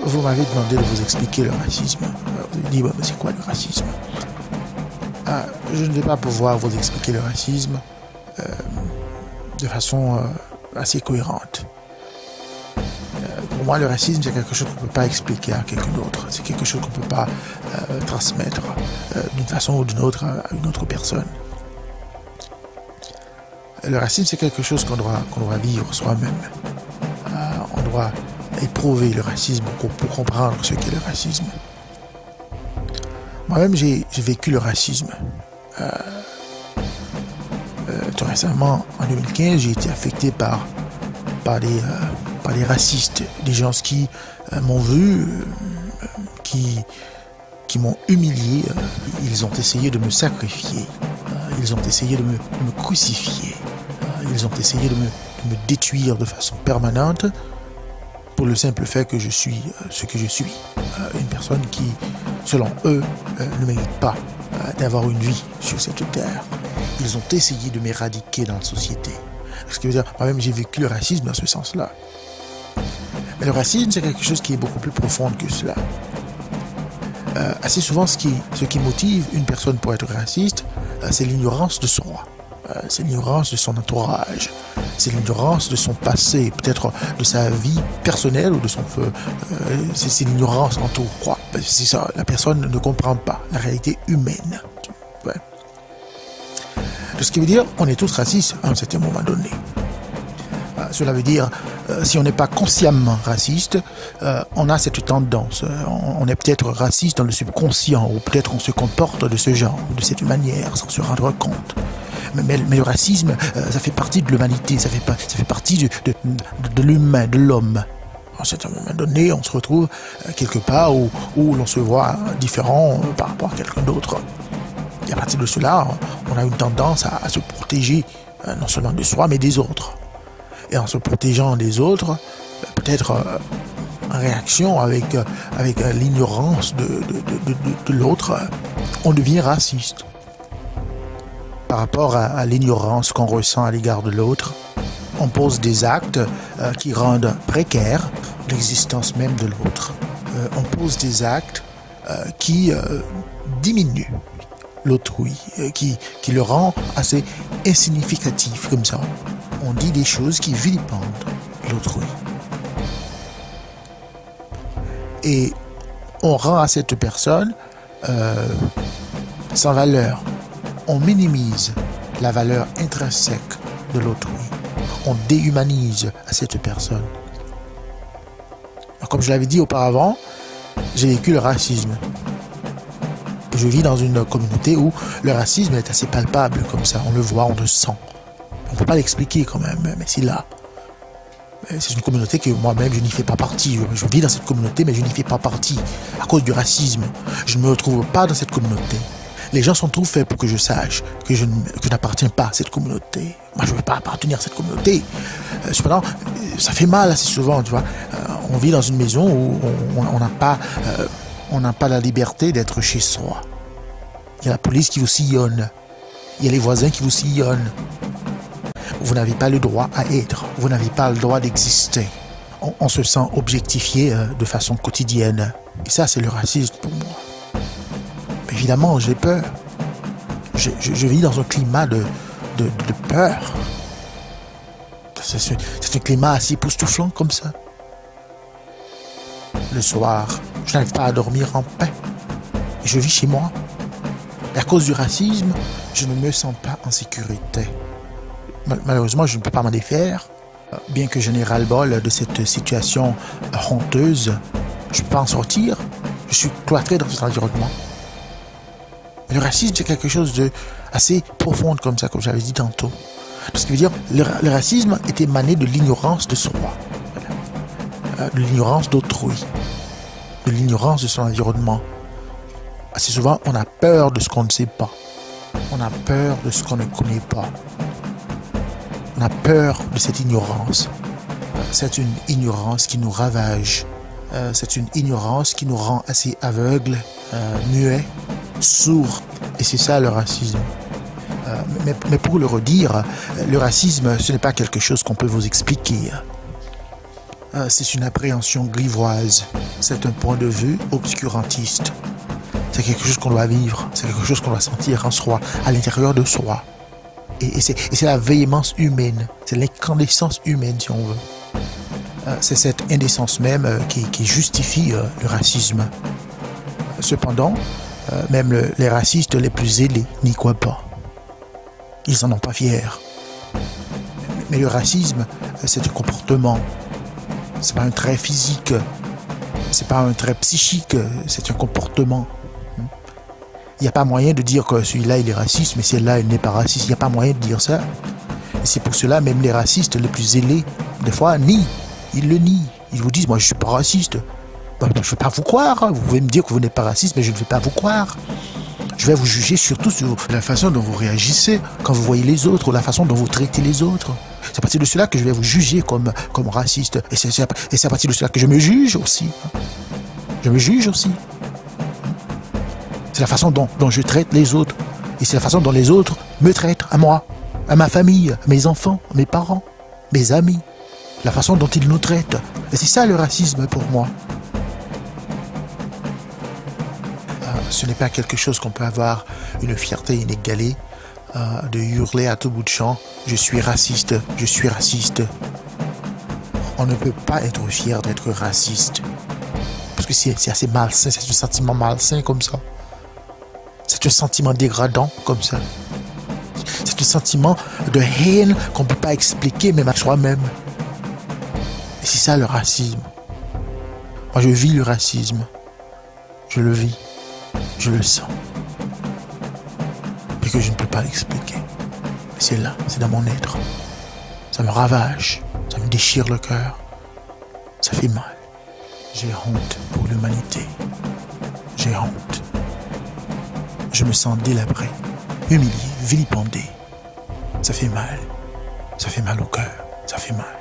vous m'avez demandé de vous expliquer le racisme. Vous avez dit, bah, c'est quoi le racisme? Je ne vais pas pouvoir vous expliquer le racisme de façon assez cohérente. Pour moi, le racisme, c'est quelque chose qu'on ne peut pas expliquer à quelqu'un d'autre. C'est quelque chose qu'on ne peut pas transmettre d'une façon ou d'une autre à une autre personne. Le racisme, c'est quelque chose qu'on doit vivre soi-même. On doit éprouver le racisme pour comprendre ce qu'est le racisme. Moi-même, j'ai vécu le racisme. Tout récemment, en 2015, j'ai été affecté par des racistes, des gens qui m'ont vu, qui m'ont humilié. Ils ont essayé de me sacrifier. Ils ont essayé de me crucifier. Ils ont essayé de me détruire de façon permanente pour le simple fait que je suis ce que je suis. Une personne qui, selon eux, ne mérite pas d'avoir une vie sur cette terre. Ils ont essayé de m'éradiquer dans la société. Ce qui veut dire, moi-même, j'ai vécu le racisme dans ce sens-là. Mais le racisme, c'est quelque chose qui est beaucoup plus profond que cela. Assez souvent, ce qui motive une personne pour être raciste, c'est l'ignorance de soi. C'est l'ignorance de son entourage. C'est l'ignorance de son passé, peut-être de sa vie personnelle ou de son feu. C'est l'ignorance en tout. C'est ça, la personne ne comprend pas la réalité humaine. Ouais. Ce qui veut dire qu'on est tous racistes à un certain moment donné. Cela veut dire, si on n'est pas consciemment raciste, on a cette tendance. On est peut-être raciste dans le subconscient, ou peut-être on se comporte de ce genre, de cette manière, sans se rendre compte. Mais le racisme, ça fait partie de l'humanité, ça fait partie de l'humain, de l'homme. À un certain moment donné, on se retrouve quelque part où l'on se voit différent par rapport à quelqu'un d'autre. Et à partir de cela, on a une tendance à se protéger, non seulement de soi, mais des autres. Et en se protégeant des autres, peut-être en réaction avec l'ignorance de l'autre, on devient raciste. Par rapport à l'ignorance qu'on ressent à l'égard de l'autre, on pose des actes qui rendent précaire l'existence même de l'autre. On pose des actes qui diminuent l'autrui, qui le rend assez insignificatif comme ça. On dit des choses qui vilipendent l'autrui. Et on rend à cette personne sans valeur. On minimise la valeur intrinsèque de l'autrui. On déhumanise à cette personne. Alors, comme je l'avais dit auparavant, j'ai vécu le racisme. Je vis dans une communauté où le racisme est assez palpable comme ça. On le voit, on le sent. On ne peut pas l'expliquer quand même, mais c'est là. C'est une communauté que moi-même, je n'y fais pas partie. Je vis dans cette communauté, mais je n'y fais pas partie. À cause du racisme, je ne me retrouve pas dans cette communauté. Les gens sont trop faits pour que je sache que je n'appartiens pas à cette communauté. Moi, je ne veux pas appartenir à cette communauté. Cependant, ça fait mal assez souvent, tu vois. On vit dans une maison où on n'a pas la liberté d'être chez soi. Il y a la police qui vous sillonne. Il y a les voisins qui vous sillonnent. Vous n'avez pas le droit à être. Vous n'avez pas le droit d'exister. On se sent objectifié de façon quotidienne. Et ça, c'est le racisme pour moi. Évidemment, j'ai peur. Je vis dans un climat de peur. C'est un climat assez époustouflant comme ça. Le soir, je n'arrive pas à dormir en paix. Je vis chez moi. Et à cause du racisme, je ne me sens pas en sécurité. Malheureusement, je ne peux pas m'en défaire. Bien que je n'ai ras-le-bol de cette situation honteuse, je ne peux pas en sortir. Je suis cloîtré dans cet environnement. Le racisme, c'est quelque chose de assez profond comme ça, comme j'avais dit tantôt. Ce qui veut dire, le racisme est émané de l'ignorance de soi, de l'ignorance d'autrui, de l'ignorance de son environnement. Assez souvent, on a peur de ce qu'on ne sait pas. On a peur de ce qu'on ne connaît pas. On a peur de cette ignorance. C'est une ignorance qui nous ravage. C'est une ignorance qui nous rend assez aveugles, muets, sourds. Et c'est ça le racisme. Mais pour le redire, le racisme, ce n'est pas quelque chose qu'on peut vous expliquer. c'est une appréhension grivoise. C'est un point de vue obscurantiste. C'est quelque chose qu'on doit vivre. C'est quelque chose qu'on doit sentir en soi, à l'intérieur de soi. Et c'est la véhémence humaine. C'est l'incandescence humaine, si on veut. C'est cette indécence même qui justifie le racisme. Cependant, même les racistes les plus zélés n'y croient pas. Ils n'en ont pas fiers. Mais le racisme, c'est un comportement. C'est pas un trait physique. C'est pas un trait psychique. C'est un comportement. Il n'y a pas moyen de dire que celui-là il est raciste, mais celui-là il n'est pas raciste. Il n'y a pas moyen de dire ça. Et c'est pour cela même les racistes les plus zélés, des fois, nient. Ils le nient. Ils vous disent, moi je suis pas raciste. Ben, je ne vais pas vous croire. Vous pouvez me dire que vous n'êtes pas raciste, mais je ne vais pas vous croire. Je vais vous juger surtout sur la façon dont vous réagissez quand vous voyez les autres, ou la façon dont vous traitez les autres. C'est à partir de cela que je vais vous juger comme raciste. Et c'est à partir de cela que je me juge aussi. Je me juge aussi. C'est la façon dont je traite les autres. Et c'est la façon dont les autres me traitent à moi, à ma famille, à mes enfants, à mes parents, mes amis. La façon dont ils nous traitent. Et c'est ça le racisme pour moi. Ce n'est pas quelque chose qu'on peut avoir une fierté inégalée de hurler à tout bout de champ « Je suis raciste, je suis raciste ». On ne peut pas être fier d'être raciste. Parce que c'est assez malsain, c'est un sentiment malsain comme ça. C'est un sentiment dégradant comme ça. C'est un sentiment de haine qu'on ne peut pas expliquer même à soi-même. Et c'est ça le racisme. Moi je vis le racisme. Je le vis. Je le sens. Et que je ne peux pas l'expliquer. C'est là, c'est dans mon être. Ça me ravage. Ça me déchire le cœur. Ça fait mal. J'ai honte pour l'humanité. J'ai honte. Je me sens délabré, humilié, vilipendé. Ça fait mal. Ça fait mal au cœur. Ça fait mal.